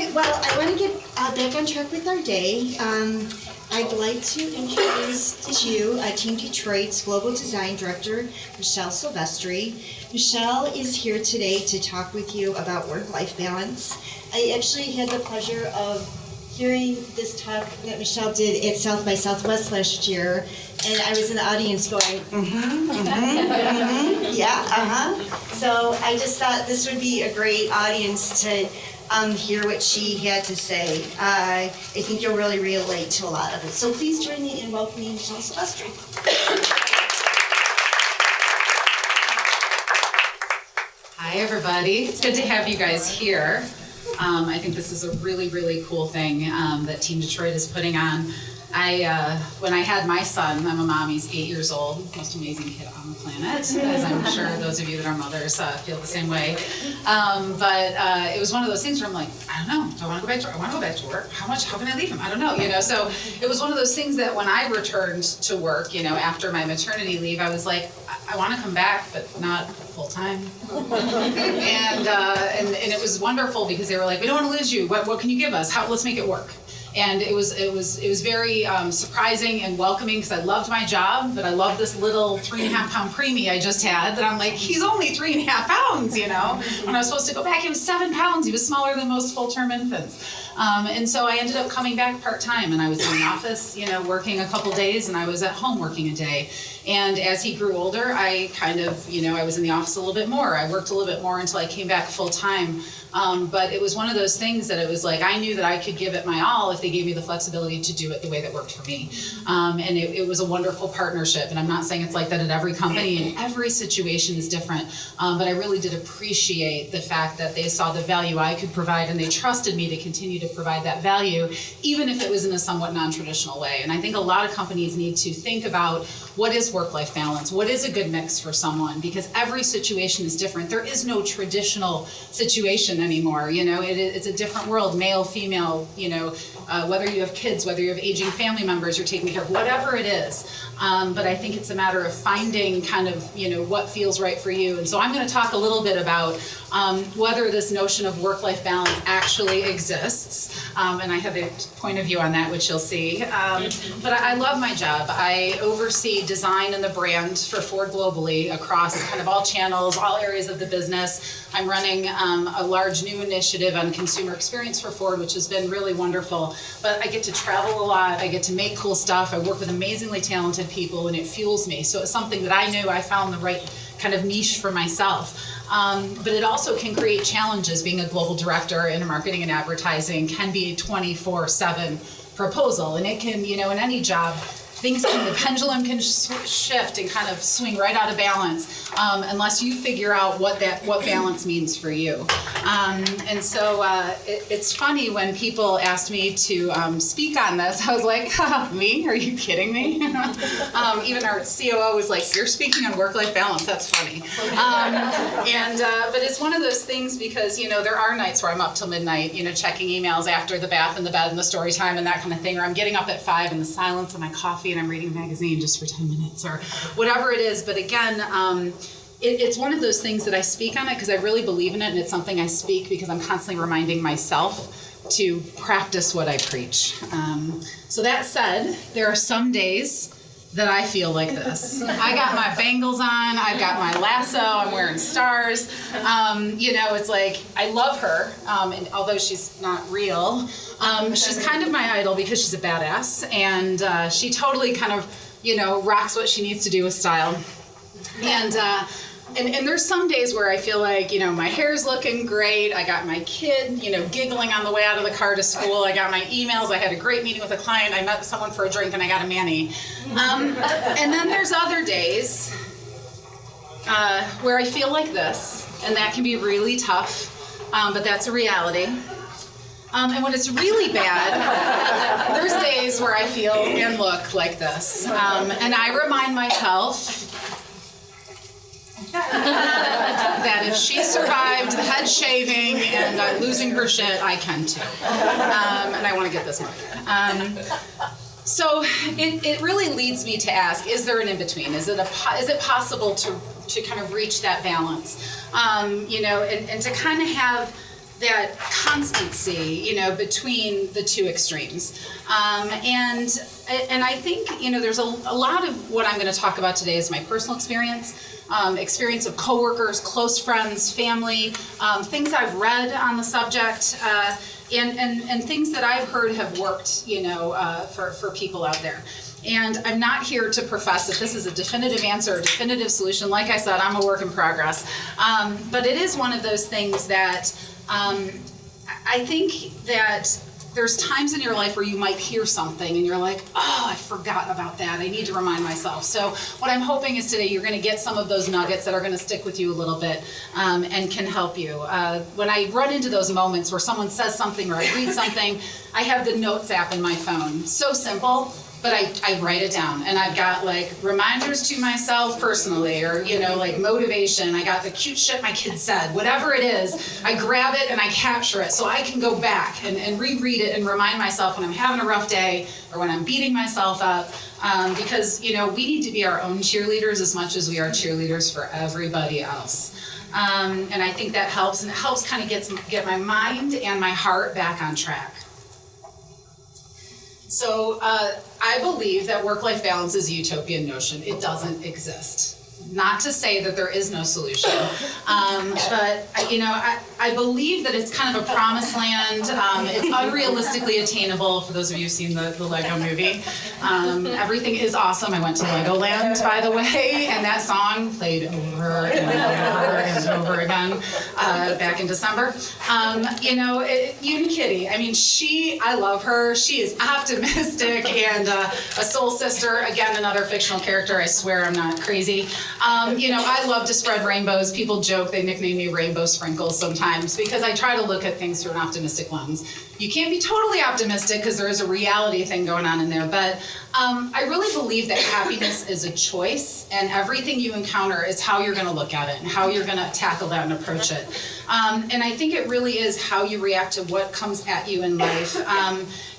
right, well, I want to get back on track with our day. I'd like to introduce to you Team Detroit's Global Design Director, Michele Silvestri. Michele is here today to talk with you about work-life balance. I actually had the pleasure of hearing this talk that Michele did at South by Southwest last year, and I was in the audience going, yeah. So I just thought this would be a great audience to hear what she had to say. I think you'll really relate to a lot of it. So please join me in welcoming Michele Silvestri. Hi, everybody. It's good to have you guys here. I think this is a really, really cool thing that Team Detroit is putting on. When I had my son, I'm a mom, he's 8 years old, most amazing kid on the planet, as I'm sure those of you that are mothers feel the same way. But it was one of those things where I'm like, I don't know, do I want to go back to work? I want to go back to work. How can I leave him? I don't know, So it was one of those things that when I returned to work, after my maternity leave, I was like, I want to come back, but not full time. and it was wonderful because they were like, we don't want to lose you. What can you give us? Let's make it work. And it was very surprising and welcoming because I loved my job, but I loved this little 3.5 pound preemie I just had that I'm like, he's only 3.5 pounds, When I was supposed to go back, he was 7 pounds. He was smaller than most full-term infants. And so I ended up coming back part-time, and I was in the office, working a couple days, and I was at home working a day. And as he grew older, I kind of, I was in the office a little bit more. I worked a little bit more until I came back full-time. But it was one of those things that it was like, I knew that I could give it my all if they gave me the flexibility to do it the way that worked for me. And it was a wonderful partnership. And I'm not saying it's like that at every company, and every situation is different. But I really did appreciate the fact that they saw the value I could provide, and they trusted me to continue to provide that value, even if it was in a somewhat non-traditional way. And I think a lot of companies need to think about what is work-life balance? What is a good mix for someone? Because every situation is different. There is no traditional situation anymore. It's a different world, male, female, whether you have kids, whether you have aging family members you're taking care of, whatever it is. But I think it's a matter of finding kind of, what feels right for you. And so I'm going to talk a little bit about whether this notion of work-life balance actually exists. And I have a point of view on that, which you'll see. But I love my job. I oversee design and the brand for Ford globally across kind of all channels, all areas of the business. I'm running a large new initiative on consumer experience for Ford, which has been really wonderful. But I get to travel a lot. I get to make cool stuff. I work with amazingly talented people, and it fuels me. So it's something that I knew I found the right kind of niche for myself. But it also can create challenges. Being a global director in marketing and advertising can be a 24/7 proposal. And it can, in any job, the pendulum can shift and kind of swing right out of balance unless you figure out what balance means for you. And so it's funny when people asked me to speak on this, I was like, me? Are you kidding me? Even our COO was like, you're speaking on work-life balance, that's funny. But it's one of those things because, there are nights where I'm up till midnight, checking emails after the bath and the bed and the story time and that kind of thing, or I'm getting up at 5 in the silence of my coffee and I'm reading a magazine just for 10 minutes or whatever it is. But again, it's one of those things that I speak on it because I really believe in it, and it's something I speak because I'm constantly reminding myself to practice what I preach. So that said, there are some days that I feel like this. I got my bangles on, I've got my lasso, I'm wearing stars. It's like, I love her, and although she's not real, she's kind of my idol because she's a badass, and she totally kind of, rocks what she needs to do with style. And there's some days where I feel like, my hair's looking great. I got my kid, giggling on the way out of the car to school. I got my emails. I had a great meeting with a client. I met someone for a drink and I got a mani. And then there's other days where I feel like this, and that can be really tough, but that's a reality. And when it's really bad, there's days where I feel and look like this. And I remind myself that if she survived the head shaving and losing her shit, I can too. And I want to get this money. So it really leads me to ask, is there an in-between? Is it possible to kind of reach that balance? And to kind of have that constancy, you know, between the two extremes. And I think, you know, there's a lot of what I'm going to talk about today is my personal experience, experience of coworkers, close friends, family, things I've read on the subject, and things that I've heard have worked, you know, for people out there. And I'm not here to profess that this is a definitive answer, a definitive solution. Like I said, I'm a work in progress. But it is one of those things that I think that there's times in your life where you might hear something and you're like, oh, I forgot about that. I need to remind myself. So what I'm hoping is today you're going to get some of those nuggets that are going to stick with you a little bit and can help you. When I run into those moments where someone says something or I read something, I have the Notes app in my phone. So simple. But I write it down, and I've got like reminders to myself personally, or, you know, like motivation. I got the cute shit my kid said, whatever it is, I grab it and I capture it so I can go back and reread it and remind myself when I'm having a rough day or when I'm beating myself up, because, you know, we need to be our own cheerleaders as much as we are cheerleaders for everybody else. And I think that helps, and it helps kind of get my mind and my heart back on track. So I believe that work-life balance is a utopian notion. It doesn't exist. Not to say that there is no solution, but you know, I believe that it's kind of a promised land. It's unrealistically attainable. For those of you who've seen the Lego movie, everything is awesome. I went to Legoland, by the way, and that song played over and over and over again back in December. You know, Unikitty. I mean, I love her. She is optimistic and a soul sister. Again, another fictional character. I swear I'm not crazy. You know, I love to spread rainbows. People joke, they nickname me Rainbow Sprinkles sometimes because I try to look at things through an optimistic lens. You can't be totally optimistic because there is a reality thing going on in there, but I really believe that happiness is a choice, and everything you encounter is how you're going to look at it and how you're going to tackle that and approach it. And I think it really is how you react to what comes at you in life.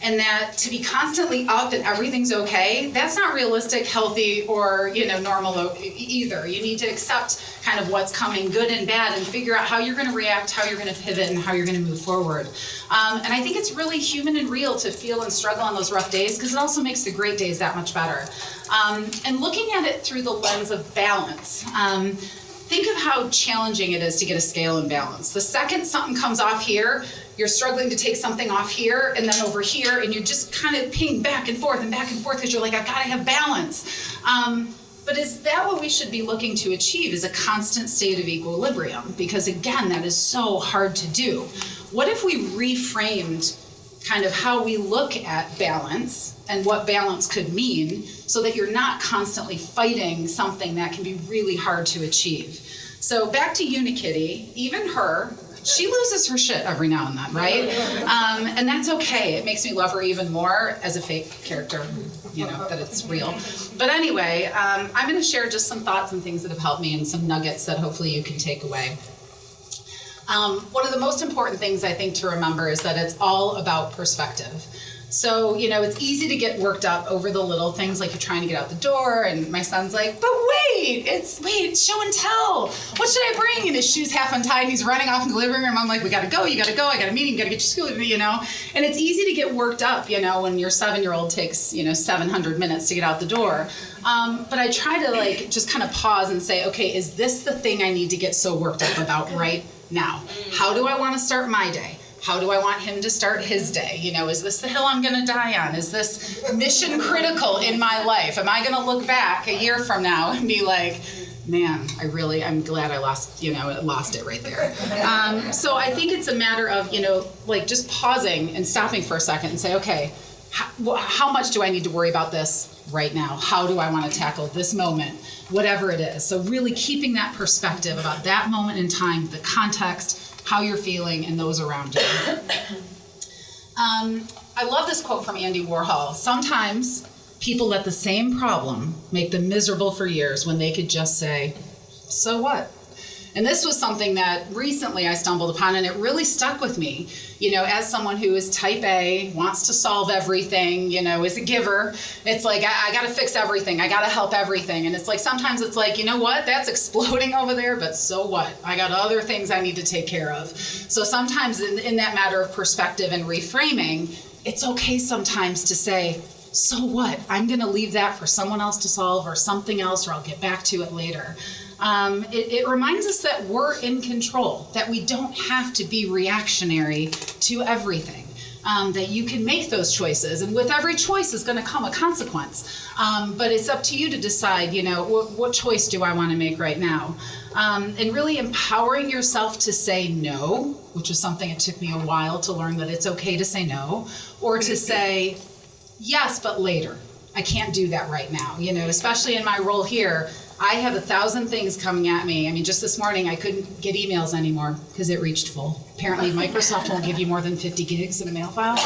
And that to be constantly up and everything's okay, that's not realistic, healthy, or, you know, normal either. You need to accept kind of what's coming, good and bad, and figure out how you're going to react, how you're going to pivot, and how you're going to move forward. And I think it's really human and real to feel and struggle on those rough days, because it also makes the great days that much better. And looking at it through the lens of balance, think of how challenging it is to get a scale in balance. The second something comes off here, you're struggling to take something off here and then over here, and you're just kind of ping back and forth because you're like, I've got to have balance. But is that what we should be looking to achieve, is a constant state of equilibrium? Because again, that is so hard to do. What if we reframed kind of how we look at balance and what balance could mean, so that you're not constantly fighting something that can be really hard to achieve? So back to Unikitty, even her, she loses her shit every now and then, right? And that's okay. It makes me love her even more as a fake character, you know, that it's real. But anyway, I'm going to share just some thoughts and things that have helped me and some nuggets that hopefully you can take away. One of the most important things I think to remember is that it's all about perspective. So, you know, it's easy to get worked up over the little things, like you're trying to get out the door, and my son's like, but wait, it's show and tell. What should I bring? And his shoe's half untied, and he's running off in the living room. I'm like, we gotta go, you gotta go, I got a meeting, you gotta get your school, you know? And it's easy to get worked up, you know, when your 7-year-old takes, you know, 700 minutes to get out the door. But I try to like just kind of pause and say, okay, is this the thing I need to get so worked up about right now? How do I want to start my day? How do I want him to start his day? You know, is this the hill I'm going to die on? Is this mission critical in my life? Am I going to look back a year from now and be like, man, I'm glad I lost it right there. So I think it's a matter of, you know, like just pausing and stopping for a second and say, okay, how much do I need to worry about this right now? How do I want to tackle this moment? Whatever it is. So really keeping that perspective about that moment in time, the context, how you're feeling, and those around you. I love this quote from Andy Warhol. Sometimes people let the same problem make them miserable for years when they could just say, so what? And this was something that recently I stumbled upon, and it really stuck with me. You know, as someone who is type A, wants to solve everything, you know, is a giver, it's like, I got to fix everything. I got to help everything. And it's like, sometimes it's like, you know what, that's exploding over there, but so what? I got other things I need to take care of. So sometimes in that matter of perspective and reframing, it's okay sometimes to say, so what? I'm going to leave that for someone else to solve or something else, or I'll get back to it later. It reminds us that we're in control, that we don't have to be reactionary to everything, that you can make those choices, and with every choice is going to come a consequence. But it's up to you to decide, you know, what choice do I want to make right now? And really empowering yourself to say no, which was something it took me a while to learn, that it's okay to say no, or to say yes, but later. I can't do that right now, you know, especially in my role here. I have 1,000 things coming at me. I mean, just this morning, I couldn't get emails anymore because it reached full. Apparently, Microsoft won't give you more than 50 gigs in a mail file.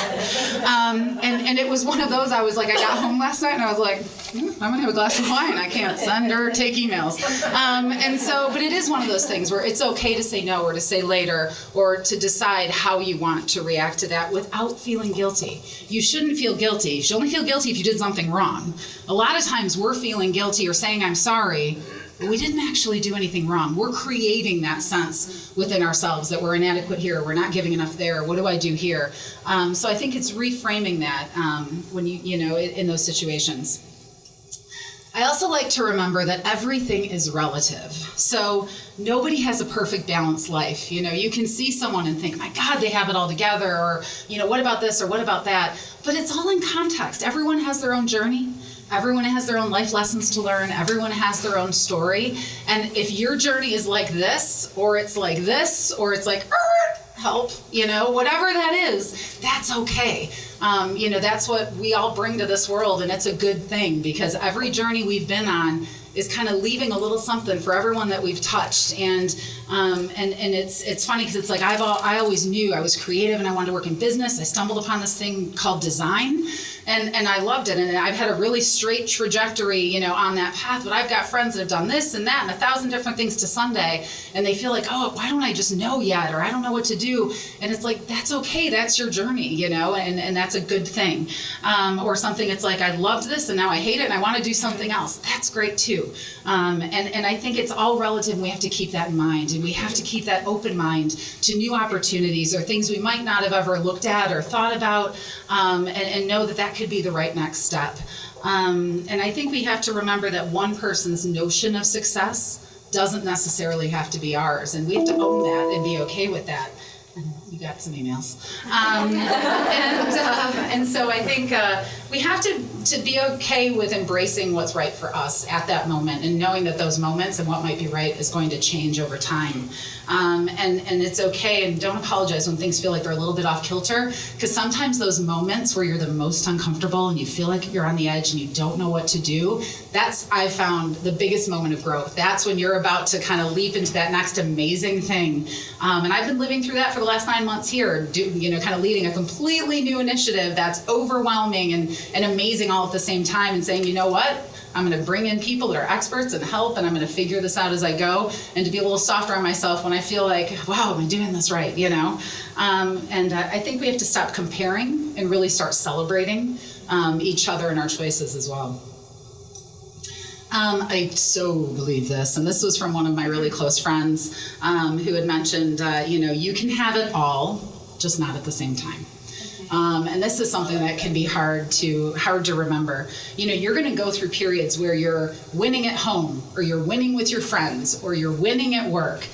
And it was one of those, I was like, I got home last night and I was like, I'm gonna have a glass of wine. I can't send or take emails. And so, but it is one of those things where it's okay to say no, or to say later, or to decide how you want to react to that without feeling guilty. You shouldn't feel guilty. You should only feel guilty if you did something wrong. A lot of times we're feeling guilty or saying I'm sorry, but we didn't actually do anything wrong. We're creating that sense within ourselves that we're inadequate here, we're not giving enough there, what do I do here? So I think it's reframing that when you know, in those situations. I also like to remember that everything is relative. So nobody has a perfect balanced life. You know, you can see someone and think, my God, they have it all together, or, you know, what about this or what about that? But it's all in context. Everyone has their own journey. Everyone has their own life lessons to learn. Everyone has their own story. And if your journey is like this, or it's like this, or it's like, help, you know, whatever that is, that's okay. You know, that's what we all bring to this world, and it's a good thing, because every journey we've been on is kind of leaving a little something for everyone that we've touched. And it's funny because it's like I always knew I was creative and I wanted to work in business. I stumbled upon this thing called design, and I loved it. And I've had a really straight trajectory, you know, on that path. But I've got friends that have done this and that and 1,000 different things to Sunday, and they feel like, oh, why don't I just know yet? Or I don't know what to do. And it's like, that's okay. That's your journey, you know, and that's a good thing. Or something, it's like, I loved this and now I hate it and I want to do something else. That's great too. And I think it's all relative, and we have to keep that in mind, and we have to keep that open mind to new opportunities or things we might not have ever looked at or thought about, and know that that could be the right next step. And I think we have to remember that one person's notion of success doesn't necessarily have to be ours, and we have to own that and be okay with that. You got some emails. And so I think we have to be okay with embracing what's right for us at that moment, and knowing that those moments and what might be right is going to change over time. And it's okay, and don't apologize when things feel like they're a little bit off kilter, because sometimes those moments where you're the most uncomfortable and you feel like you're on the edge and you don't know what to do, that's, I found, the biggest moment of growth. That's when you're about to kind of leap into that next amazing thing. And I've been living through that for the last 9 months here, kind of leading a completely new initiative that's overwhelming and amazing all at the same time, and saying, you know what? I'm going to bring in people that are experts and help, and I'm going to figure this out as I go, and to be a little softer on myself when I feel like, wow, am I doing this right, you know? I think we have to stop comparing and really start celebrating each other and our choices as well. I so believe this, and this was from one of my really close friends who had mentioned, you can have it all, just not at the same time. And this is something that can be hard to remember. You know, you're going to go through periods where you're winning at home, or you're winning with your friends, or you're winning at work.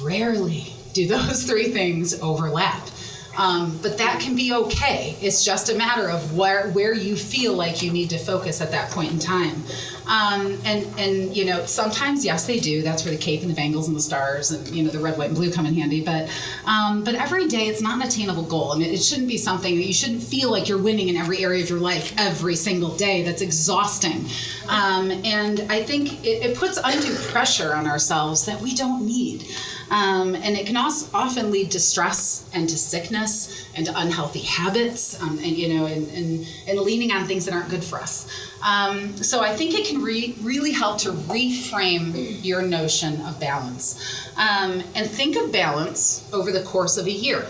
Rarely do those three things overlap. But that can be okay. It's just a matter of where you feel like you need to focus at that point in time. And you know, sometimes, yes, they do. That's where the cape and the bangles and the stars and, you know, the red, white, and blue come in handy. But every day, it's not an attainable goal. I mean, it shouldn't be something that you shouldn't feel like you're winning in every area of your life every single day. That's exhausting. And I think it puts undue pressure on ourselves that we don't need. And it can also often lead to stress and to sickness and to unhealthy habits, and leaning on things that aren't good for us. So I think it can really help to reframe your notion of balance. And think of balance over the course of a year,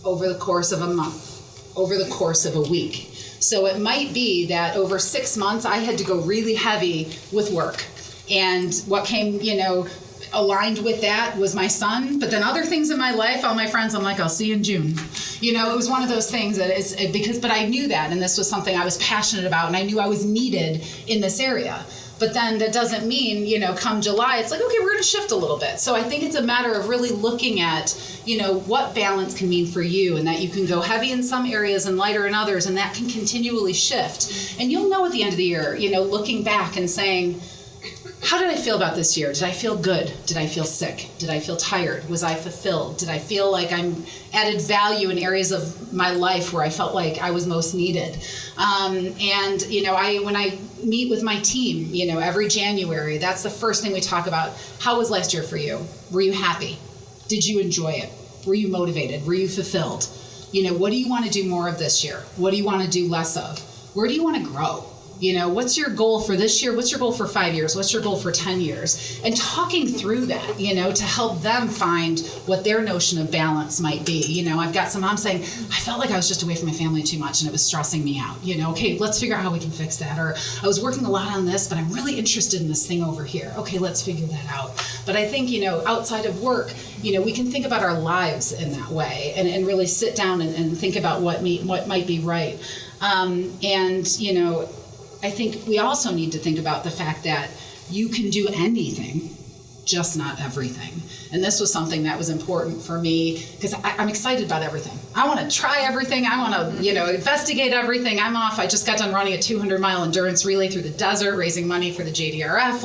over the course of a month, over the course of a week. So it might be that over 6 months I had to go really heavy with work. And what came, aligned with that was my son, but then other things in my life, all my friends, I'm like, I'll see you in June. It was one of those things that but I knew that, and this was something I was passionate about, and I knew I was needed in this area. But then that doesn't mean, come July, it's like, okay, we're going to shift a little bit. So I think it's a matter of really looking at, what balance can mean for you, and that you can go heavy in some areas and lighter in others, and that can continually shift. And you'll know at the end of the year, looking back and saying, how did I feel about this year? Did I feel good? Did I feel sick? Did I feel tired? Was I fulfilled? Did I feel like I'm added value in areas of my life where I felt like I was most needed? When I meet with my team, every January, that's the first thing we talk about. How was last year for you? Were you happy? Did you enjoy it? Were you motivated? Were you fulfilled? What do you want to do more of this year? What do you want to do less of? Where do you want to grow? What's your goal for this year? What's your goal for 5 years? What's your goal for 10 years? And talking through that, to help them find what their notion of balance might be. I've got some moms saying, I felt like I was just away from my family too much and it was stressing me out. Okay, let's figure out how we can fix that. Or I was working a lot on this, but I'm really interested in this thing over here. Okay, let's figure that out. But I think, outside of work, we can think about our lives in that way and really sit down and think about what might be right. I think we also need to think about the fact that you can do anything, just not everything. And this was something that was important for me because I'm excited about everything. I want to try everything. I want to, investigate everything. I'm off. I just got done running a 200-mile endurance relay through the desert, raising money for the JDRF.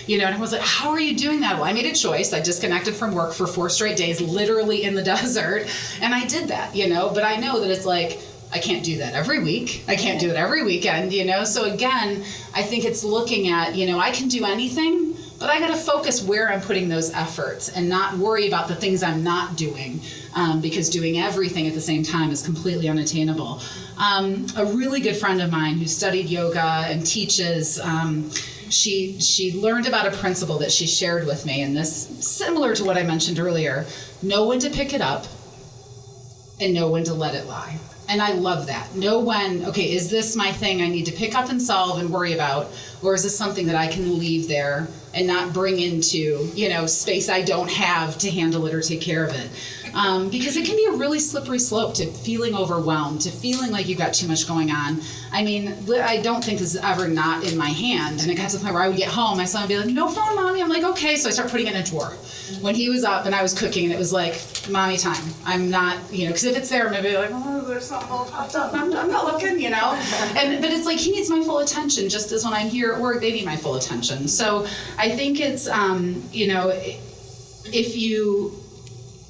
And I was like, how are you doing that? Well, I made a choice. I disconnected from work for 4 straight days, literally in the desert. And I did that, but I know that it's like, I can't do that every week. I can't do it every weekend, So again, I think it's looking at, I can do anything, but I got to focus where I'm putting those efforts and not worry about the things I'm not doing, because doing everything at the same time is completely unattainable. A really good friend of mine who studied yoga and teaches, she learned about a principle that she shared with me, and this, similar to what I mentioned earlier, know when to pick it up and know when to let it lie. And I love that. Know when, okay, is this my thing I need to pick up and solve and worry about? Or is this something that I can leave there and not bring into, space I don't have to handle it or take care of it? Because it can be a really slippery slope to feeling overwhelmed, to feeling like you've got too much going on. I mean, I don't think this is ever not in my hand. And it got to the point where I would get home, my son would be like, no phone, Mommy. I'm like, okay. So I start putting it in a drawer. When he was up and I was cooking, and it was like, Mommy time. I'm not, because if it's there, I'm going to be like, oh, there's something all popped up. I'm not looking, But it's like, he needs my full attention, just as when I'm here at work, they need my full attention. So I think it's, if you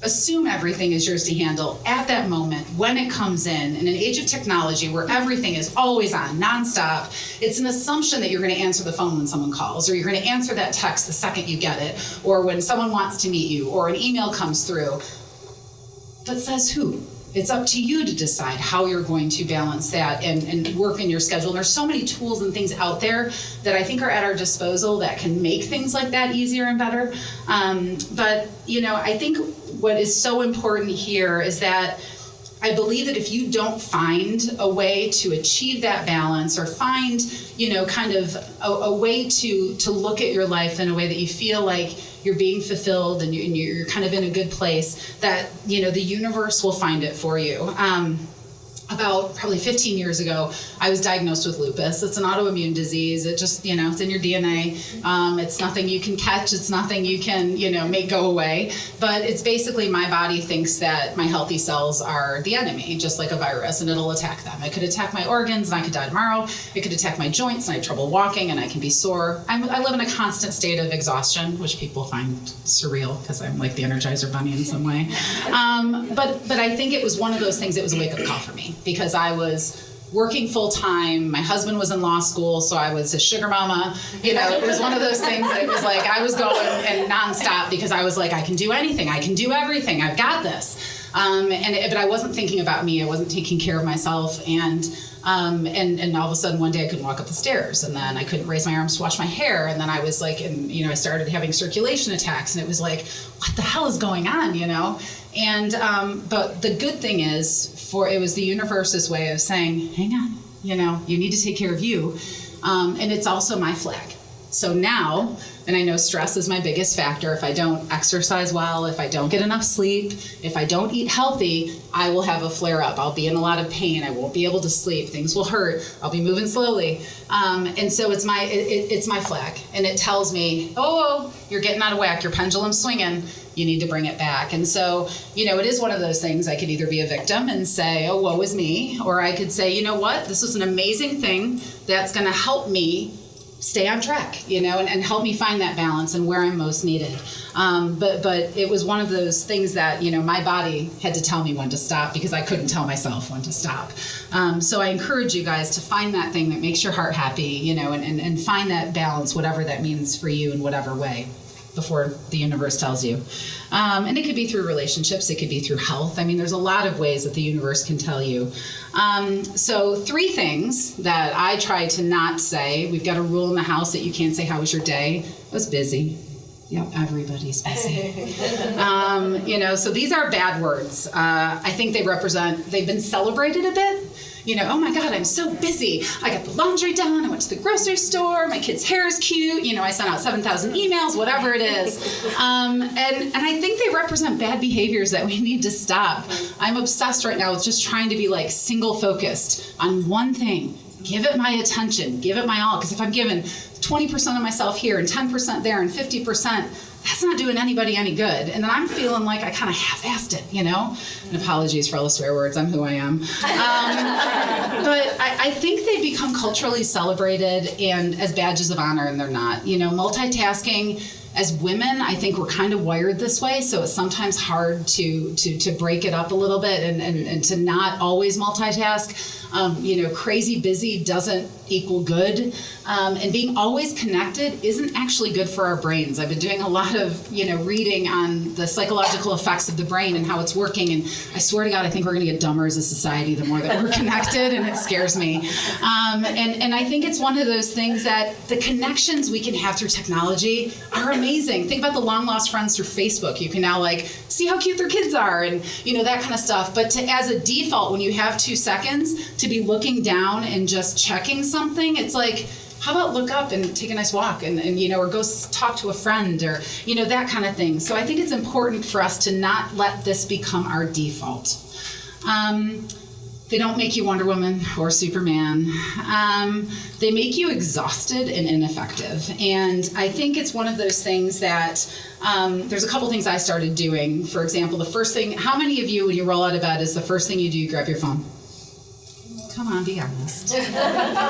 assume everything is yours to handle at that moment when it comes in an age of technology where everything is always on, nonstop, it's an assumption that you're going to answer the phone when someone calls, or you're going to answer that text the second you get it, or when someone wants to meet you, or an email comes through. But says who? It's up to you to decide how you're going to balance that and work in your schedule. And there's so many tools and things out there that I think are at our disposal that can make things like that easier and better. But I think what is so important here is that I believe that if you don't find a way to achieve that balance, or find, kind of a way to look at your life in a way that you feel like you're being fulfilled and you're kind of in a good place, that, the universe will find it for you. About probably 15 years ago, I was diagnosed with lupus. It's an autoimmune disease. It just, it's in your DNA. It's nothing you can catch. It's nothing you can, make go away. But it's basically my body thinks that my healthy cells are the enemy, just like a virus, and it'll attack them. It could attack my organs and I could die tomorrow. It could attack my joints and I have trouble walking and I can be sore. I live in a constant state of exhaustion, which people find surreal because I'm like the Energizer Bunny in some way. But I think it was one of those things that was a wake-up call for me, because I was working full time. My husband was in law school, so I was his sugar mama. You know, it was one of those things that it was like I was going and nonstop because I was like, I can do anything, I can do everything, I've got this. But I wasn't thinking about me. I wasn't taking care of myself, and all of a sudden one day I couldn't walk up the stairs, and then I couldn't raise my arms to wash my hair, and then I was like, I started having circulation attacks, and it was like, what the hell is going on, And but the good thing is, it was the universe's way of saying, hang on, you need to take care of you, and it's also my flag. So now, and I know stress is my biggest factor. If I don't exercise well, if I don't get enough sleep, if I don't eat healthy, I will have a flare up. I'll be in a lot of pain. I won't be able to sleep. Things will hurt. I'll be moving slowly. And so it's my flag. And it tells me, oh, you're getting out of whack. Your pendulum's swinging. You need to bring it back. And so, it is one of those things. I could either be a victim and say, oh, woe is me. Or I could say, you know what? This was an amazing thing that's going to help me stay on track, and help me find that balance and where I'm most needed. But it was one of those things that, my body had to tell me when to stop because I couldn't tell myself when to stop. So I encourage you guys to find that thing that makes your heart happy, and find that balance, whatever that means for you in whatever way, before the universe tells you. And it could be through relationships, it could be through health. I mean, there's a lot of ways that the universe can tell you. So 3 things that I try to not say. We've got a rule in the house that you can't say, how was your day? I was busy. Yep, everybody's busy. So these are bad words. I think they've been celebrated a bit. Oh my God, I'm so busy. I got the laundry done. I went to the grocery store. My kid's hair is cute. I sent out 7,000 emails, whatever it is. And I think they represent bad behaviors that we need to stop. I'm obsessed right now with just trying to be like single focused on one thing. Give it my attention. Give it my all. Because if I'm giving 20% of myself here and 10% there and 50%, that's not doing anybody any good. And then I'm feeling like I kind of half-assed it, And apologies for all the swear words. I'm who I am. But I think they become culturally celebrated and as badges of honor, and they're not. Multitasking, as women, I think we're kind of wired this way, so it's sometimes hard to break it up a little bit and to not always multitask. Crazy busy doesn't equal good. And being always connected isn't actually good for our brains. I've been doing a lot of, reading on the psychological effects of the brain and how it's working. And I swear to God, I think we're going to get dumber as a society the more that we're connected, and it scares me. And I think it's one of those things that the connections we can have through technology are amazing. Think about the long lost friends through Facebook. You can now see how cute their kids are and, that kind of stuff. But as a default, when you have 2 seconds to be looking down and just checking something, it's like, how about look up and take a nice walk and or go talk to a friend or, that kind of thing. So I think it's important for us to not let this become our default. They don't make you Wonder Woman or Superman. They make you exhausted and ineffective. And I think it's one of those things that there's a couple things I started doing. For example, the first thing, how many of you, when you roll out of bed, is the first thing you do, you grab your phone? Come on, be honest.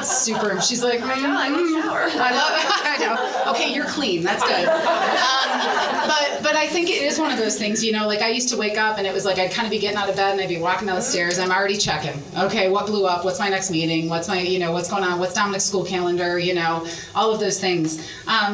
Super. She's like, I know, I don't shower. I love it. I know. Okay, you're clean. That's good. But I think it is one of those things, I used to wake up and it was like I'd kind of be getting out of bed and I'd be walking down the stairs. I'm already checking. Okay, what blew up? What's my next meeting? What's my, what's going on? What's Dominic's school calendar? All of those things.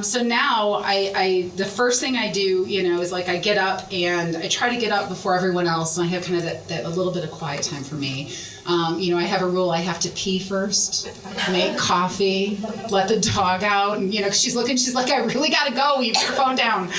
So now the first thing I do, is I get up and I try to get up before everyone else, and I have kind of that a little bit of quiet time for me. I have a rule. I have to pee first, make coffee, let the dog out. And, she's like, I really got to go. Leave your phone down.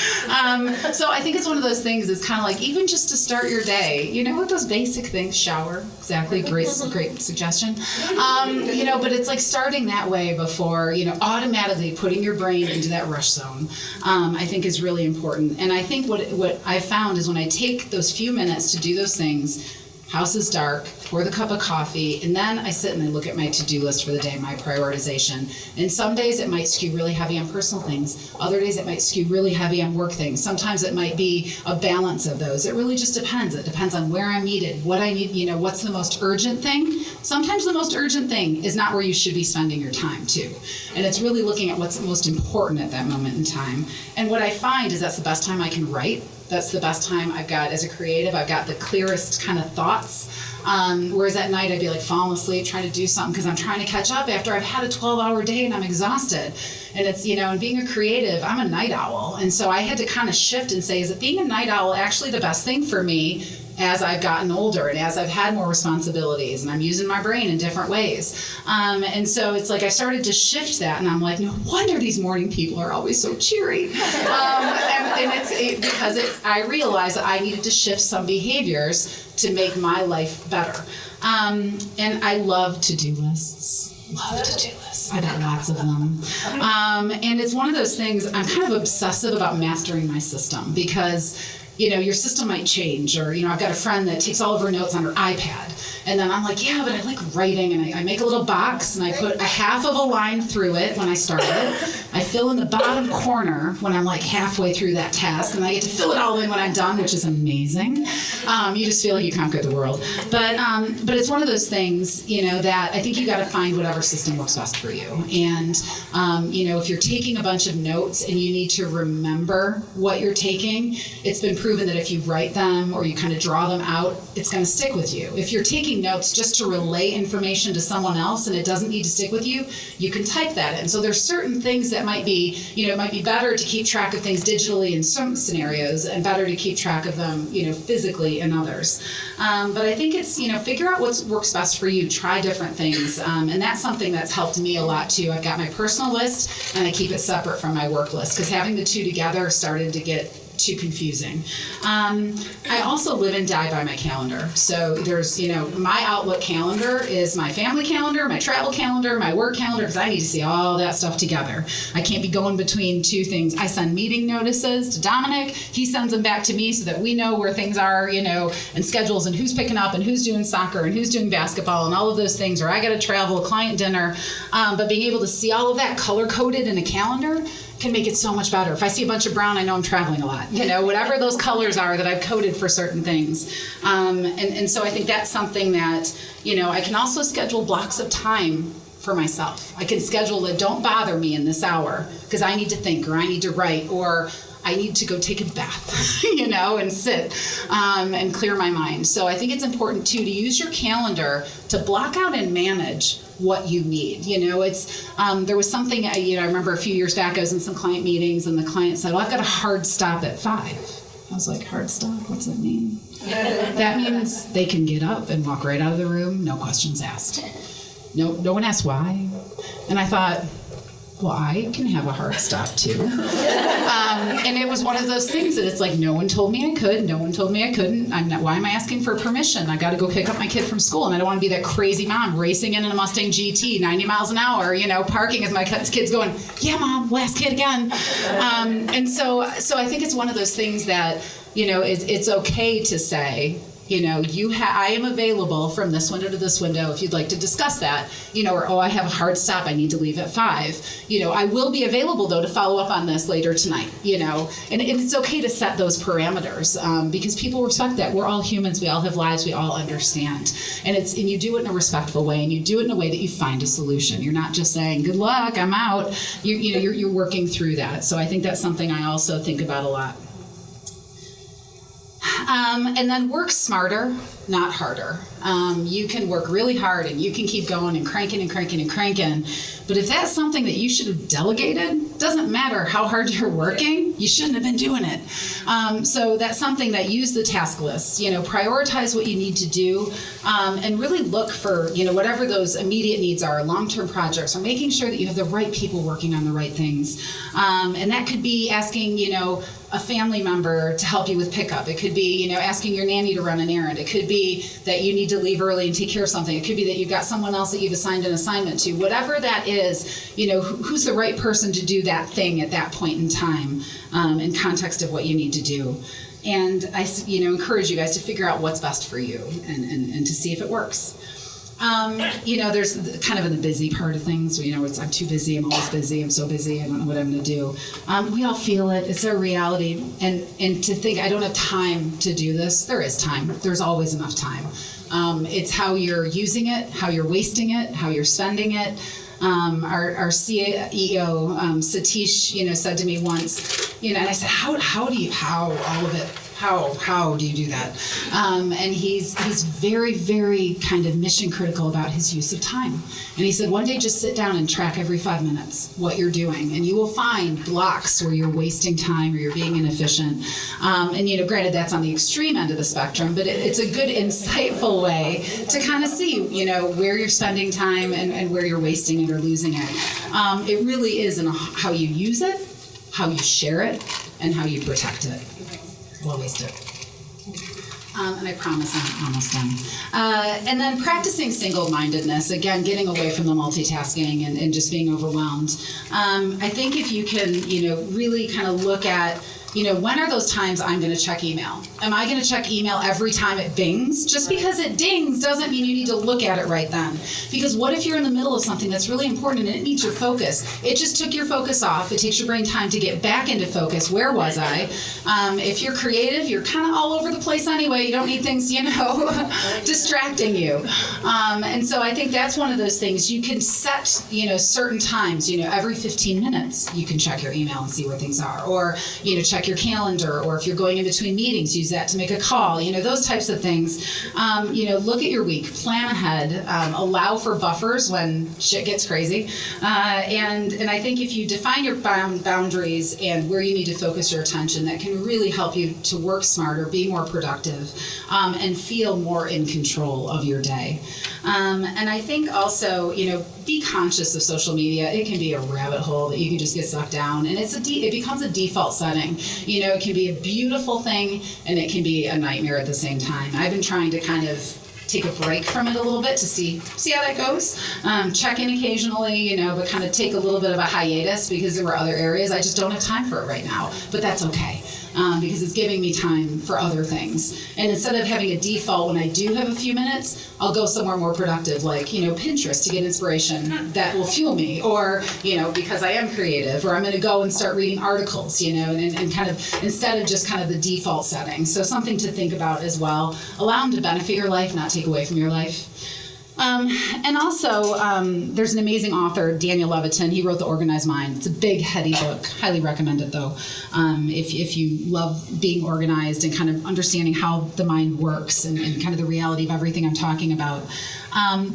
So I think it's one of those things. It's kind of like, even just to start your day, what those basic things, shower, exactly. Great suggestion. But it's like starting that way before, automatically putting your brain into that rush zone, I think is really important. And I think what I found is when I take those few minutes to do those things, house is dark, pour the cup of coffee, and then I sit and I look at my to-do list for the day, my prioritization. And some days it might skew really heavy on personal things. Other days it might skew really heavy on work things. Sometimes it might be a balance of those. It really just depends. It depends on where I'm needed, what I need, what's the most urgent thing. Sometimes the most urgent thing is not where you should be spending your time too. And it's really looking at what's most important at that moment in time. And what I find is that's the best time I can write. That's the best time I've got as a creative. I've got the clearest kind of thoughts. Whereas at night I'd be like falling asleep trying to do something because I'm trying to catch up after I've had a 12-hour day and I'm exhausted. And it's, and being a creative, I'm a night owl. And so I had to kind of shift and say, is it being a night owl actually the best thing for me as I've gotten older and as I've had more responsibilities and I'm using my brain in different ways. And so it's like I started to shift that and I'm like, no wonder these morning people are always so cheery. And it's because I realized that I needed to shift some behaviors to make my life better. And I love to-do lists. Love to-do lists. I got lots of them. And it's one of those things, I'm kind of obsessive about mastering my system because your system might change, or, I've got a friend that takes all of her notes on her iPad. And then I'm like, yeah, but I like writing, and I make a little box, and I put a half of a line through it when I start it. I fill in the bottom corner when I'm like halfway through that task, and I get to fill it all in when I'm done, which is amazing. You just feel like you conquered the world. But it's one of those things, that I think you got to find whatever system works best for you. And, if you're taking a bunch of notes and you need to remember what you're taking, it's been proven that if you write them or you kind of draw them out, it's going to stick with you. If you're taking notes just to relay information to someone else and it doesn't need to stick with you, you can type that in. So there's certain things that might be, it might be better to keep track of things digitally in some scenarios and better to keep track of them, physically in others. But I think it's, figure out what works best for you, try different things. And that's something that's helped me a lot too. I've got my personal list and I keep it separate from my work list because having the two together started to get too confusing. I also live and die by my calendar. So there's, my Outlook calendar is my family calendar, my travel calendar, my work calendar, because I need to see all that stuff together. I can't be going between two things. I send meeting notices to Dominic. He sends them back to me so that we know where things are, and schedules and who's picking up and who's doing soccer and who's doing basketball and all of those things, or I got to travel, client dinner. But being able to see all of that color-coded in a calendar can make it so much better. If I see a bunch of brown, I know I'm traveling a lot. Whatever those colors are that I've coded for certain things. And so I think that's something that, I can also schedule blocks of time for myself. I can schedule that don't bother me in this hour because I need to think or I need to write or I need to go take a bath, and sit and clear my mind. So I think it's important too to use your calendar to block out and manage what you need. It's there was something I remember a few years back I was in some client meetings and the client said, well, I've got a hard stop at 5. I was like, hard stop? What's that mean? That means they can get up and walk right out of the room, no questions asked. No one asked why. And I thought, well, I can have a hard stop too. And it was one of those things that it's like, no one told me I could, no one told me I couldn't. Why am I asking for permission? I got to go pick up my kid from school and I don't want to be that crazy mom racing in a Mustang GT, 90 miles an hour, parking as my kid's going, yeah, mom, last kid again. And so I think it's one of those things that, it's okay to say, I am available from this window to this window if you'd like to discuss that, or, I have a hard stop, I need to leave at 5. I will be available though to follow up on this later tonight, and it's okay to set those parameters because people respect that. We're all humans, we all have lives, we all understand. And you do it in a respectful way and you do it in a way that you find a solution. You're not just saying, good luck, I'm out. You're working through that. So I think that's something I also think about a lot. And then work smarter, not harder. You can work really hard and you can keep going and cranking and cranking and cranking. But if that's something that you should have delegated, doesn't matter how hard you're working, you shouldn't have been doing it. So that's something that use the task list, prioritize what you need to do, and really look for, whatever those immediate needs are, long-term projects, or making sure that you have the right people working on the right things. And that could be asking, a family member to help you with pickup. It could be, asking your nanny to run an errand. It could be that you need to leave early and take care of something. It could be that you've got someone else that you've assigned an assignment to. Whatever that is, who's the right person to do that thing at that point in time in context of what you need to do. And I, encourage you guys to figure out what's best for you and to see if it works. There's kind of in the busy part of things, it's I'm too busy, I'm always busy, I'm so busy, I don't know what I'm going to do. We all feel it, it's our reality. And to think I don't have time to do this, there is time. There's always enough time. It's how you're using it, how you're wasting it, how you're spending it. Our CEO, Satish, said to me once, and I said, how do you do that? And he's very, very kind of mission critical about his use of time. And he said, one day just sit down and track every 5 minutes what you're doing, and you will find blocks where you're wasting time or you're being inefficient. And granted, that's on the extreme end of the spectrum, but it's a good, insightful way to kind of see, where you're spending time and where you're wasting it or losing it. It really is in how you use it, how you share it, and how you protect it. Well wasted. And I promise I'm almost done. And then practicing single-mindedness, again, getting away from the multitasking and just being overwhelmed. I think if you can, really kind of look at, when are those times I'm going to check email? Am I going to check email every time it dings? Just because it dings doesn't mean you need to look at it right then. Because what if you're in the middle of something that's really important and it needs your focus? It just took your focus off. It takes your brain time to get back into focus. Where was I? If you're creative, you're kind of all over the place anyway. You don't need things, distracting you. And so I think that's one of those things. You can set, certain times, every 15 minutes, you can check your email and see where things are. Or, check your calendar, or if you're going in between meetings, use that to make a call, those types of things. Look at your week, plan ahead, allow for buffers when shit gets crazy. And I think if you define your boundaries and where you need to focus your attention, that can really help you to work smarter, be more productive, and feel more in control of your day. And I think also, be conscious of social media. It can be a rabbit hole that you can just get sucked down, and it becomes a default setting. It can be a beautiful thing, and it can be a nightmare at the same time. I've been trying to kind of take a break from it a little bit to see how that goes. Check in occasionally, but kind of take a little bit of a hiatus because there were other areas I just don't have time for it right now. But that's okay. Because it's giving me time for other things. And instead of having a default when I do have a few minutes, I'll go somewhere more productive, like, Pinterest to get inspiration that will fuel me, or, because I am creative, or I'm going to go and start reading articles, and kind of, instead of just kind of the default setting. So something to think about as well. Allow them to benefit your life, not take away from your life. And also, there's an amazing author, Daniel Levitin. He wrote The Organized Mind. It's a big, heady book. Highly recommend it, though. If you love being organized and kind of understanding how the mind works and kind of the reality of everything I'm talking about.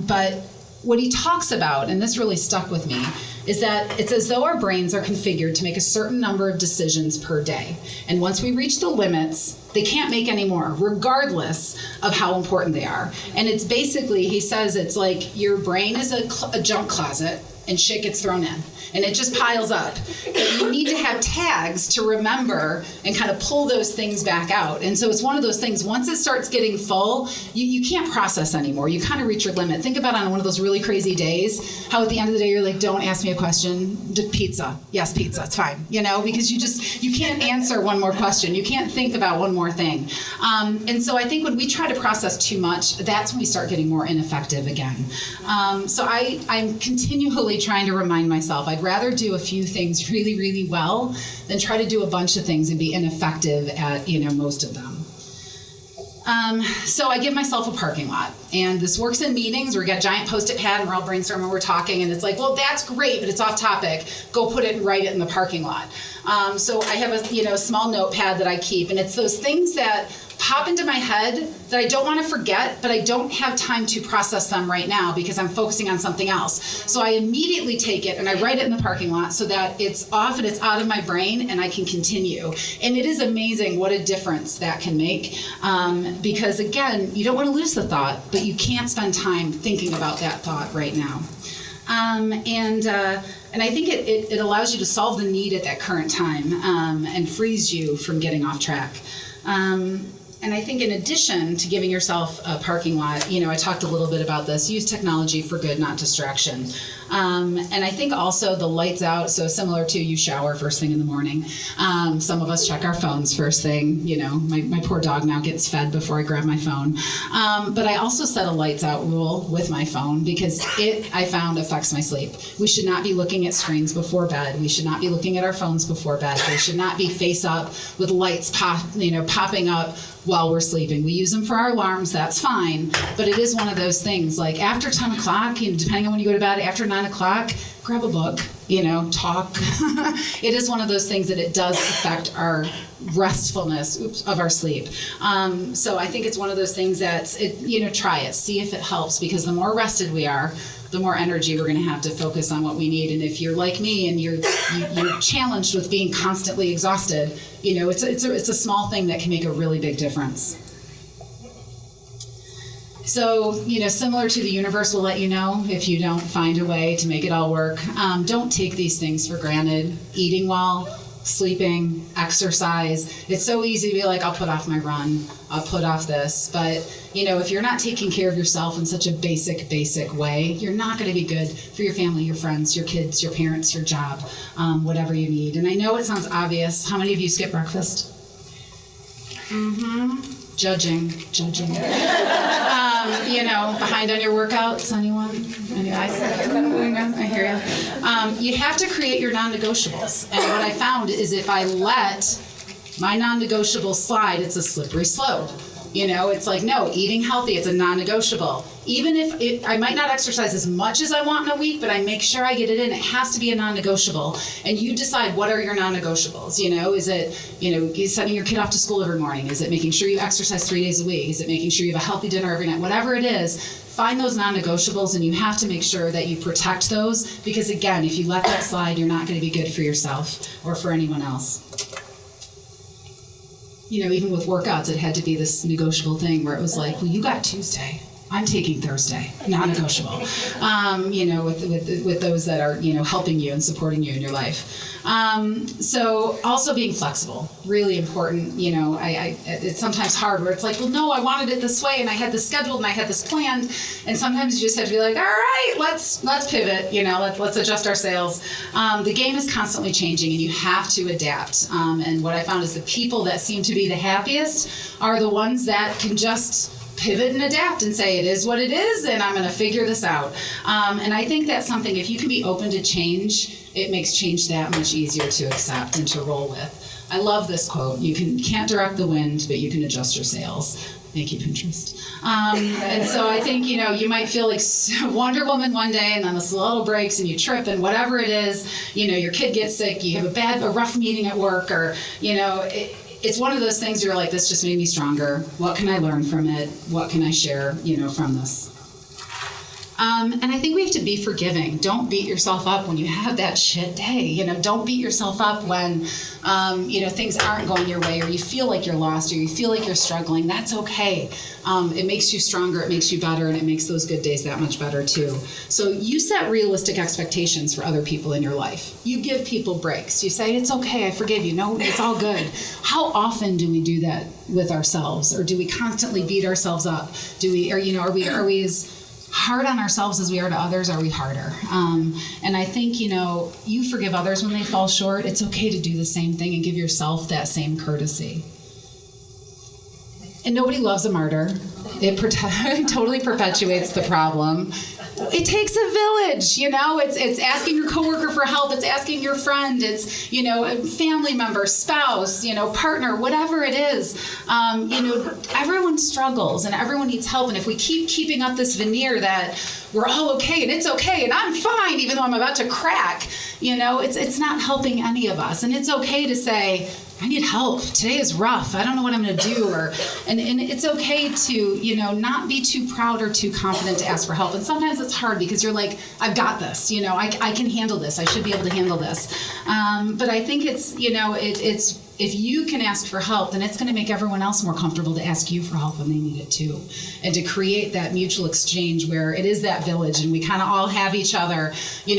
But what he talks about, and this really stuck with me, is that it's as though our brains are configured to make a certain number of decisions per day. And once we reach the limits, they can't make any more, regardless of how important they are. And it's basically, he says, it's like your brain is a junk closet and shit gets thrown in. And it just piles up. And you need to have tags to remember and kind of pull those things back out. And so it's one of those things, once it starts getting full, you can't process anymore. You kind of reach your limit. Think about on one of those really crazy days, how at the end of the day you're like, don't ask me a question. Pizza. Yes, pizza. It's fine. Because you can't answer one more question. You can't think about one more thing. And so I think when we try to process too much, that's when we start getting more ineffective again. So I'm continually trying to remind myself, I'd rather do a few things really, really well than try to do a bunch of things and be ineffective at, most of them. So I give myself a parking lot, and this works in meetings where we got a giant Post-it pad and we're all brainstorming, we're talking, and it's like, well, that's great, but it's off topic. Go put it and write it in the parking lot. So I have a small notepad that I keep, and it's those things that pop into my head that I don't want to forget, but I don't have time to process them right now because I'm focusing on something else. So I immediately take it and I write it in the parking lot so that it's off and it's out of my brain and I can continue. And it is amazing what a difference that can make, because again, you don't want to lose the thought, but you can't spend time thinking about that thought right now. And I think it allows you to solve the need at that current time, and frees you from getting off track. And I think in addition to giving yourself a parking lot, I talked a little bit about this, use technology for good, not distraction. And I think also the lights out, so similar to you shower first thing in the morning. Some of us check our phones first thing, my poor dog now gets fed before I grab my phone. But I also set a lights out rule with my phone because I found, affects my sleep. We should not be looking at screens before bed. We should not be looking at our phones before bed. They should not be face up with lights popping up while we're sleeping. We use them for our alarms, that's fine, but it is one of those things, like after 10 o'clock, depending on when you go to bed, after 9 9 o'clock, grab a book, talk. It is one of those things that it does affect our restfulness of our sleep. So I think it's one of those things that, try it, see if it helps, because the more rested we are, the more energy we're going to have to focus on what we need. And if you're like me and you're challenged with being constantly exhausted, it's a small thing that can make a really big difference. So, similar to the universe will let you know if you don't find a way to make it all work. Don't take these things for granted. Eating well, sleeping, exercise. It's so easy to be like, I'll put off my run, I'll put off this. But, if you're not taking care of yourself in such a basic way, you're not going to be good for your family, your friends, your kids, your parents, your job, whatever you need. And I know it sounds obvious. How many of you skip breakfast? Judging. Behind on your workouts, anyone? I hear you. You have to create your non-negotiables. And what I found is if I let my non-negotiable slide, it's a slippery slope. It's like, no, eating healthy, it's a non-negotiable. Even if I might not exercise as much as I want in a week, but I make sure I get it in, it has to be a non-negotiable. And you decide what are your non-negotiables. Is it, sending your kid off to school every morning? Is it making sure you exercise 3 days a week? Is it making sure you have a healthy dinner every night? Whatever it is, find those non-negotiables, and you have to make sure that you protect those, because again, if you let that slide, you're not going to be good for yourself or for anyone else. Even with workouts, it had to be this negotiable thing where it was like, well, you got Tuesday, I'm taking Thursday, non-negotiable. With those that are, helping you and supporting you in your life. So also being flexible, really important. It's sometimes hard where it's like, well, no, I wanted it this way, and I had this scheduled, and I had this planned, and sometimes you just have to be like, all right, let's pivot. Let's adjust our sails. The game is constantly changing, and you have to adapt. And what I found is the people that seem to be the happiest are the ones that can just pivot and adapt and say it is what it is, and I'm going to figure this out. And I think that's something, if you can be open to change, it makes change that much easier to accept and to roll with. I love this quote: you can't direct the wind, but you can adjust your sails. Thank you, Pinterest. And so I think, you might feel like Wonder Woman one day, and then this little breaks and you trip, and whatever it is, your kid gets sick, you have a rough meeting at work, or, it's one of those things you're like, this just made me stronger. What can I learn from it? What can I share, from this? And I think we have to be forgiving. Don't beat yourself up when you have that shit day. Don't beat yourself up when, things aren't going your way, or you feel like you're lost, or you feel like you're struggling. That's okay. It makes you stronger, it makes you better, and it makes those good days that much better too. So you set realistic expectations for other people in your life. You give people breaks. You say, it's okay, I forgive you. No, it's all good. How often do we do that with ourselves? Or do we constantly beat ourselves up? Are we as hard on ourselves as we are to others? Are we harder? And I think, you forgive others when they fall short. It's okay to do the same thing and give yourself that same courtesy. And nobody loves a martyr. It totally perpetuates the problem. It takes a village, it's asking your coworker for help, it's asking your friend, it's, a family member, spouse, partner, whatever it is. Everyone struggles and everyone needs help. And if we keep keeping up this veneer that we're all okay and it's okay and I'm fine, even though I'm about to crack, it's not helping any of us. And it's okay to say, I need help. Today is rough. I don't know what I'm going to do. And it's okay to, not be too proud or too confident to ask for help. And sometimes it's hard because you're like, I've got this. I can handle this. I should be able to handle this. But I think it's, it's if you can ask for help, then it's going to make everyone else more comfortable to ask you for help when they need it too. And to create that mutual exchange where it is that village and we kind of all have each other,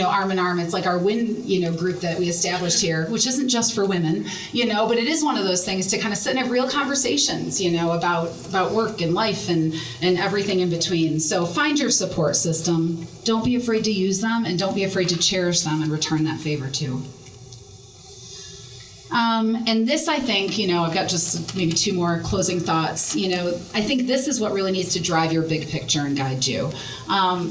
arm in arm. It's like our WIN, group that we established here, which isn't just for women, but it is one of those things to kind of sit and have real conversations, about work and life and everything in between. So find your support system. Don't be afraid to use them, and don't be afraid to cherish them and return that favor too. And this, I think, I've got just maybe 2 more closing thoughts. I think this is what really needs to drive your big picture and guide you.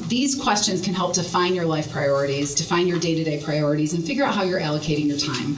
These questions can help define your life priorities, define your day-to-day priorities, and figure out how you're allocating your time.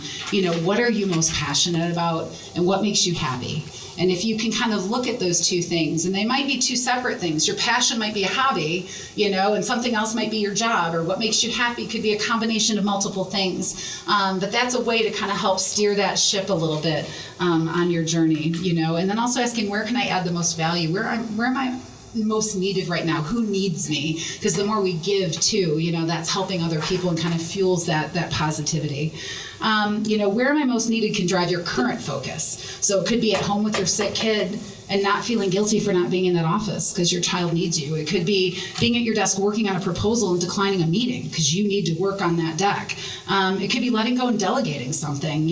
What are you most passionate about, and what makes you happy? And if you can kind of look at those 2 things, and they might be 2 separate things. Your passion might be a hobby, and something else might be your job, or what makes you happy could be a combination of multiple things. But that's a way to kind of help steer that ship a little bit on your journey, And then also asking, where can I add the most value? Where am I most needed right now? Who needs me? Because the more we give too, that's helping other people and kind of fuels that positivity. Where am I most needed can drive your current focus. So it could be at home with your sick kid and not feeling guilty for not being in that office because your child needs you. It could be being at your desk working on a proposal and declining a meeting because you need to work on that deck. It could be letting go and delegating something,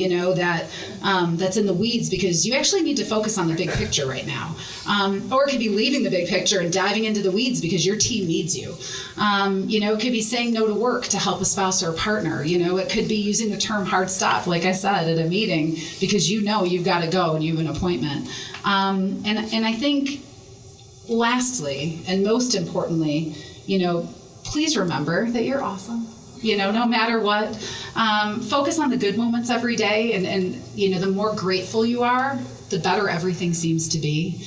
that's in the weeds because you actually need to focus on the big picture right now. Or it could be leaving the big picture and diving into the weeds because your team needs you. It could be saying no to work to help a spouse or a partner. It could be using the term hard stop, like I said, at a meeting because you've got to go and you have an appointment. And I think lastly, and most importantly, please remember that you're awesome. No matter what, focus on the good moments every day. And the more grateful you are, the better everything seems to be.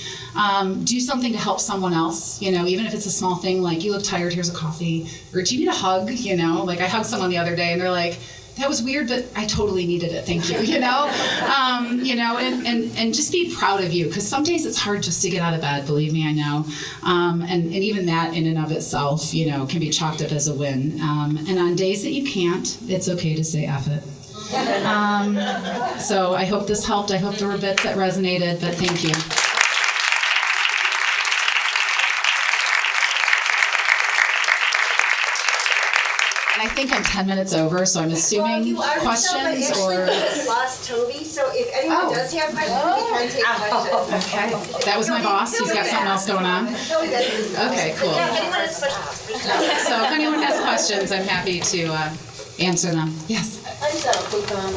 Do something to help someone else, even if it's a small thing, like you look tired, here's a coffee. Or do you need a hug, like I hugged someone the other day and they're like, that was weird, but I totally needed it. Thank you. And just be proud of you because some days it's hard just to get out of bed. Believe me, I know. And even that in and of itself, can be chalked up as a win. And on days that you can't, it's okay to say F it. So I hope this helped. I hope there were bits that resonated, but thank you. I think I'm 10 minutes over, so I'm assuming questions or... lost Toby, so if anyone does have questions, we can take questions. Okay, that was my boss. He's got something else going on. Okay, cool. Yeah, if anyone has questions. So if anyone has questions, I'm happy to answer them. Yes? I just have a quick comment.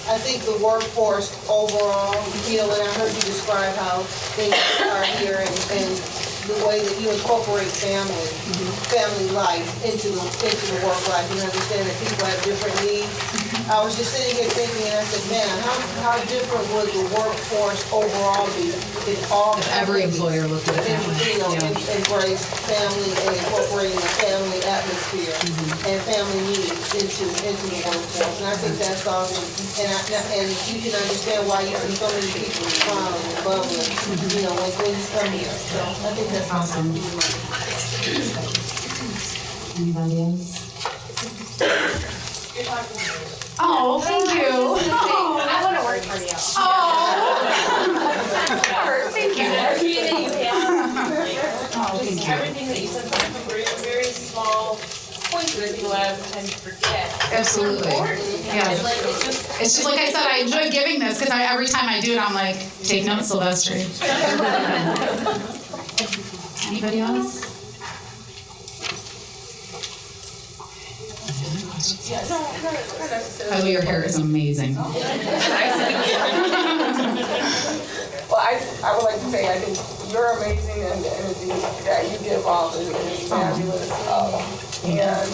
I think the workforce overall, and I heard you describe how things are here and the way that you incorporate family life into the work life and understand that people have different needs. I was just sitting here thinking, and I said, man, how different would the workforce overall be if all If every employer looked at it that way. embrace family and incorporating the family atmosphere and family needs into the workforce. And I think that's all. And you can understand why you see so many people smiling and bubbling, when things come here. So I think that's Awesome. Anybody else? Oh, thank you. I want to work for you. Thank you. Everything you have. Oh, thank you. Everything that you said from very small points that people have tend to forget. Absolutely. Yeah. It's just like I said, I enjoy giving this because every time I do it, I'm like, take notes, Silvestri. Anybody else? Oh, your hair is amazing. Well, I would like to say I think you're amazing and the energy that you give off is fabulous. And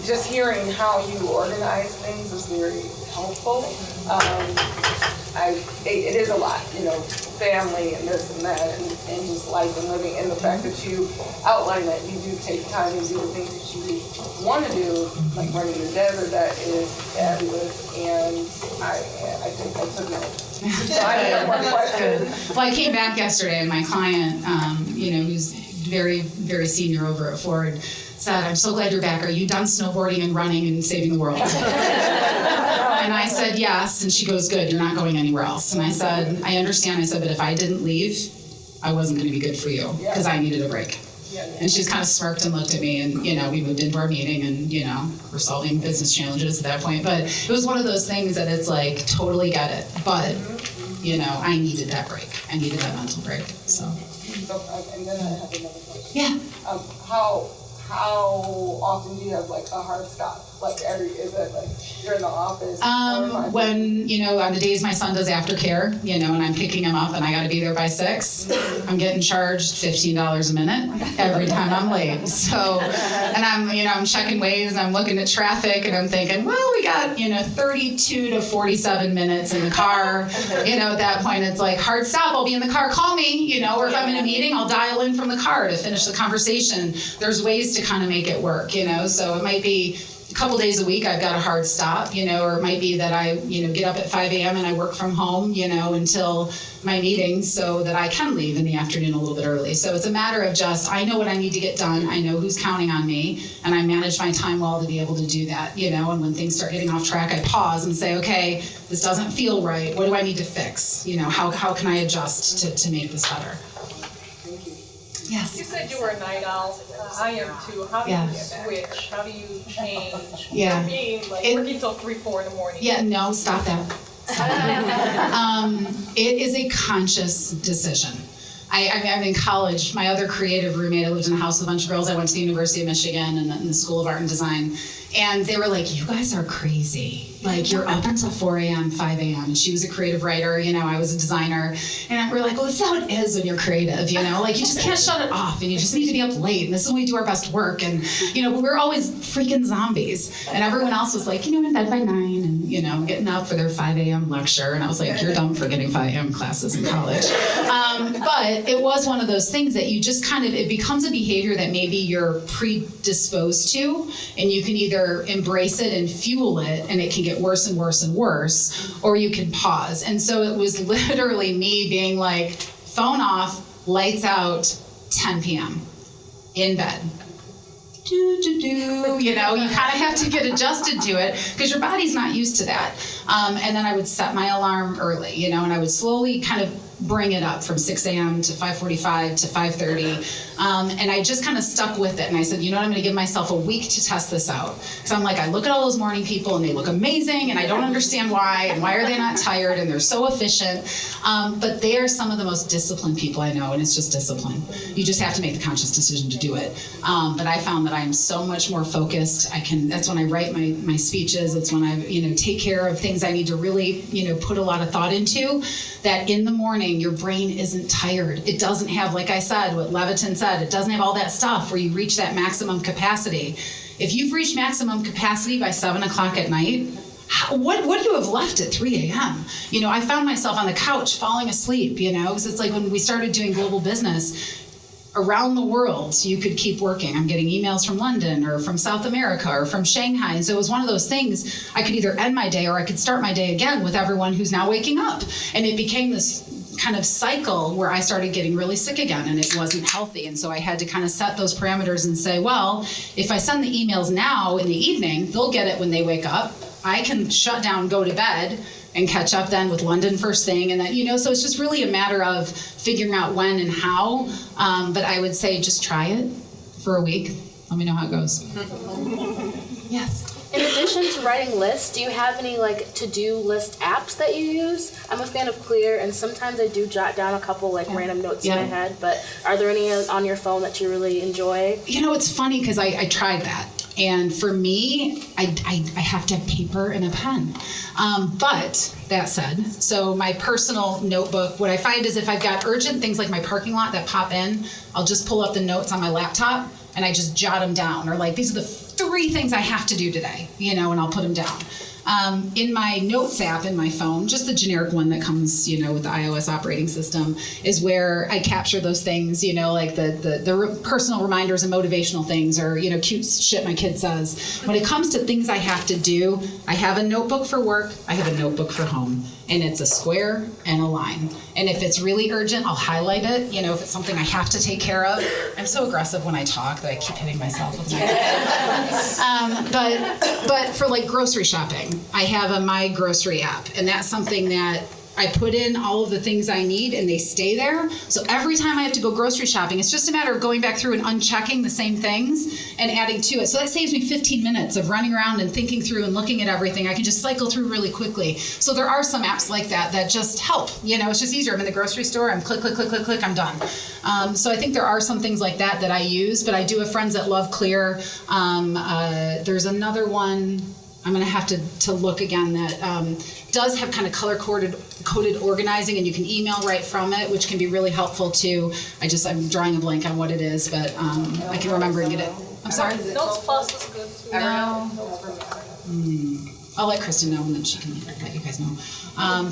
just hearing how you organize things is very helpful. It is a lot, family and this and that and just life and living, and the fact that you outline that you do take time and do the things that you want to do, like running the desert, that is fabulous, and I think I took notes. So I have one question. Well, I came back yesterday and my client, who's very, very senior over at Ford, said, I'm so glad you're back. Are you done snowboarding and running and saving the world? And I said, yes. And she goes, good, you're not going anywhere else. And I said, I understand. I said, but if I didn't leave, I wasn't going to be good for you because I needed a break. And she's kind of smirked and looked at me and, we moved into our meeting and, we're solving business challenges at that point. But it was one of those things that it's like, totally get it. But, I needed that break. I needed that mental break. So And then I have another question. yeah. how often do you have like a hard stop? Like is it like you're in the office? When, on the days my son does aftercare, and I'm picking him up and I gotta be there by 6, I'm getting charged $15 a minute every time I'm late. So, and I'm checking Waze and I'm looking at traffic and I'm thinking, well, we got, 32 to 47 minutes in the car. At that point it's like, hard stop, I'll be in the car, call me, or if I'm in a meeting, I'll dial in from the car to finish the conversation. There's ways to kind of make it work, so it might be a couple days a week I've got a hard stop, or it might be that I, get up at 5 a.m. and I work from home, until my meetings so that I can leave in the afternoon a little bit early. So it's a matter of just, I know what I need to get done, I know who's counting on me, and I manage my time well to be able to do that, and when things start getting off track, I pause and say, okay, this doesn't feel right, what do I need to fix? How can I adjust to make this better? Yes. You said you were a night owl. I am too. How do you switch? How do you change? Yeah. Being working till 3, 4 in the morning. Yeah, no, stop that. It is a conscious decision. I'm in college. My other creative roommate, I lived in a house with a bunch of girls. I went to the University of Michigan and in the School of Art and Design. And they were like, you guys are crazy. Like, you're up until 4 a.m., 5 a.m. And she was a creative writer, I was a designer. And we're like, well, this is how it is when you're creative, Like, you just can't shut it off, and you just need to be up late, and this is when we do our best work. And, but we're always freaking zombies. And everyone else was like, in bed by 9, and, getting up for their 5 a.m. lecture. And I was like, you're dumb for getting 5 a.m. classes in college. But it was one of those things that you just it becomes a behavior that maybe you're predisposed to, and you can either embrace it and fuel it, and it can get worse and worse and worse, or you can pause. And so it was literally me being like, phone off, lights out, 10 p.m. in bed. You kind of have to get adjusted to it because your body's not used to that. And then I would set my alarm early, and I would slowly kind of bring it up from 6 a.m. to 5:45 to 5:30. And I just kind of stuck with it. And I said, I'm going to give myself a week to test this out. Because I'm like, I look at all those morning people and they look amazing and I don't understand why, and why are they not tired, and they're so efficient. But they are some of the most disciplined people I know, and it's just discipline. You just have to make the conscious decision to do it. But I found that I am so much more focused. That's when I write my speeches. It's when I, take care of things I need to really, put a lot of thought into, that in the morning, your brain isn't tired. It doesn't have, like I said, what Levitin said, it doesn't have all that stuff where you reach that maximum capacity. If you've reached maximum capacity by 7 o'clock at night, what do you have left at 3 a.m.? I found myself on the couch falling asleep, because it's like when we started doing global business, around the world, you could keep working. I'm getting emails from London or from South America or from Shanghai. And so it was one of those things, I could either end my day or I could start my day again with everyone who's now waking up. And it became this kind of cycle where I started getting really sick again, and it wasn't healthy. And so I had to kind of set those parameters and say, well, if I send the emails now in the evening, they'll get it when they wake up. I can shut down, go to bed, and catch up then with London first thing. And then, so it's just really a matter of figuring out when and how. But I would say just try it for a week. Let me know how it goes. Yes. In addition to writing lists, do you have any to-do list apps that you use? I'm a fan of Clear, and sometimes I do jot down a couple random notes in my head, but are there any on your phone that you really enjoy? It's funny because I tried that. And for me, I have to have paper and a pen. But that said, so my personal notebook, what I find is if I've got urgent things like my parking lot that pop in, I'll just pull up the notes on my laptop and I just jot them down. Or these are the 3 things I have to do today, and I'll put them down. In my notes app in my phone, just the generic one that comes, with the iOS operating system, is where I capture those things, like the personal reminders and motivational things, or, cute shit my kid says. When it comes to things I have to do, I have a notebook for work, I have a notebook for home, and it's a square and a line. And if it's really urgent, I'll highlight it, if it's something I have to take care of. I'm so aggressive when I talk that I keep hitting myself with my but for grocery shopping, I have a My Grocery app, and that's something that I put in all of the things I need and they stay there. So every time I have to go grocery shopping, it's just a matter of going back through and unchecking the same things and adding to it. So that saves me 15 minutes of running around and thinking through and looking at everything. I can just cycle through really quickly. So there are some apps like that that just help. You know, it's just easier. I'm in the grocery store, I'm click, click, click, click, click, I'm done. So I think there are some things like that that I use, but I do have friends that love Clear. There's another one, I'm going to have to look again, that does have kind of color-coded organizing, and you can email right from it, which can be really helpful too. I'm drawing a blank on what it is, but I can remember and get it. I'm sorry? Notes Plus is good too. No. I'll let Kristen know, and then she can let you guys know.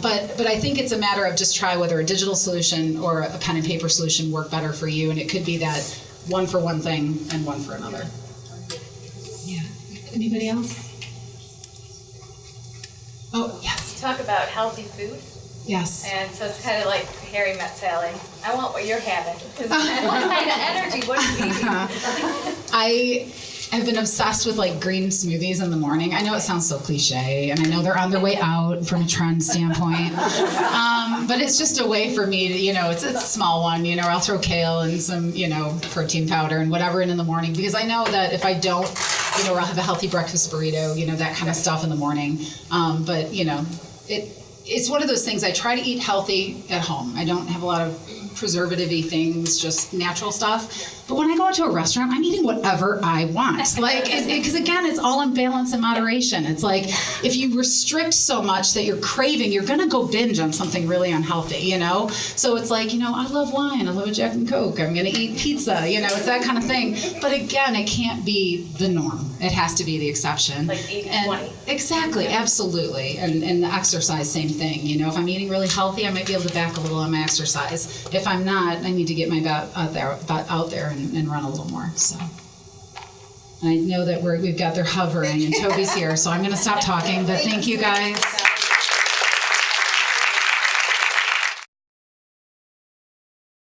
But I think it's a matter of just try whether a digital solution or a pen and paper solution work better for you, and it could be that one for one thing and one for another. Yeah. Anybody else? Oh, yes. You talk about healthy food, Yes. and so it's kind of like Harry met Sally. I want what you're having. What kind of energy? What are you eating? I have been obsessed with like green smoothies in the morning. I know it sounds so cliche, and I know they're on their way out from a trend standpoint. But it's just a way for me to, it's a small one, I'll throw kale and some, protein powder and whatever in the morning, because I know that if I don't, or I'll have a healthy breakfast burrito, that kind of stuff in the morning. But it's one of those things. I try to eat healthy at home. I don't have a lot of preservative-y things, just natural stuff. But when I go out to a restaurant, I'm eating whatever I want. Because again, it's all in balance and moderation. It's like, if you restrict so much that you're craving, you're gonna go binge on something really unhealthy, So it's like, I love wine, I love a Jack and Coke, I'm gonna eat pizza, it's that kind of thing. But again, it can't be the norm. It has to be the exception. Like 80-20. Exactly, absolutely. And the exercise, same thing. If I'm eating really healthy, I might be able to back a little on my exercise. If I'm not, I need to get my butt out there and run a little more. So I know that we've got their hovering, and Toby's here, so I'm going to stop talking. But thank you guys.